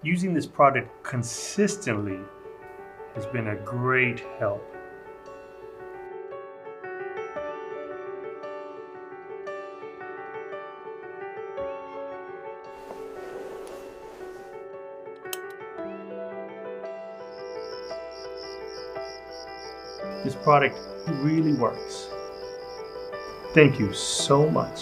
Using this product consistently has been a great help. This product really works. Thank you so much.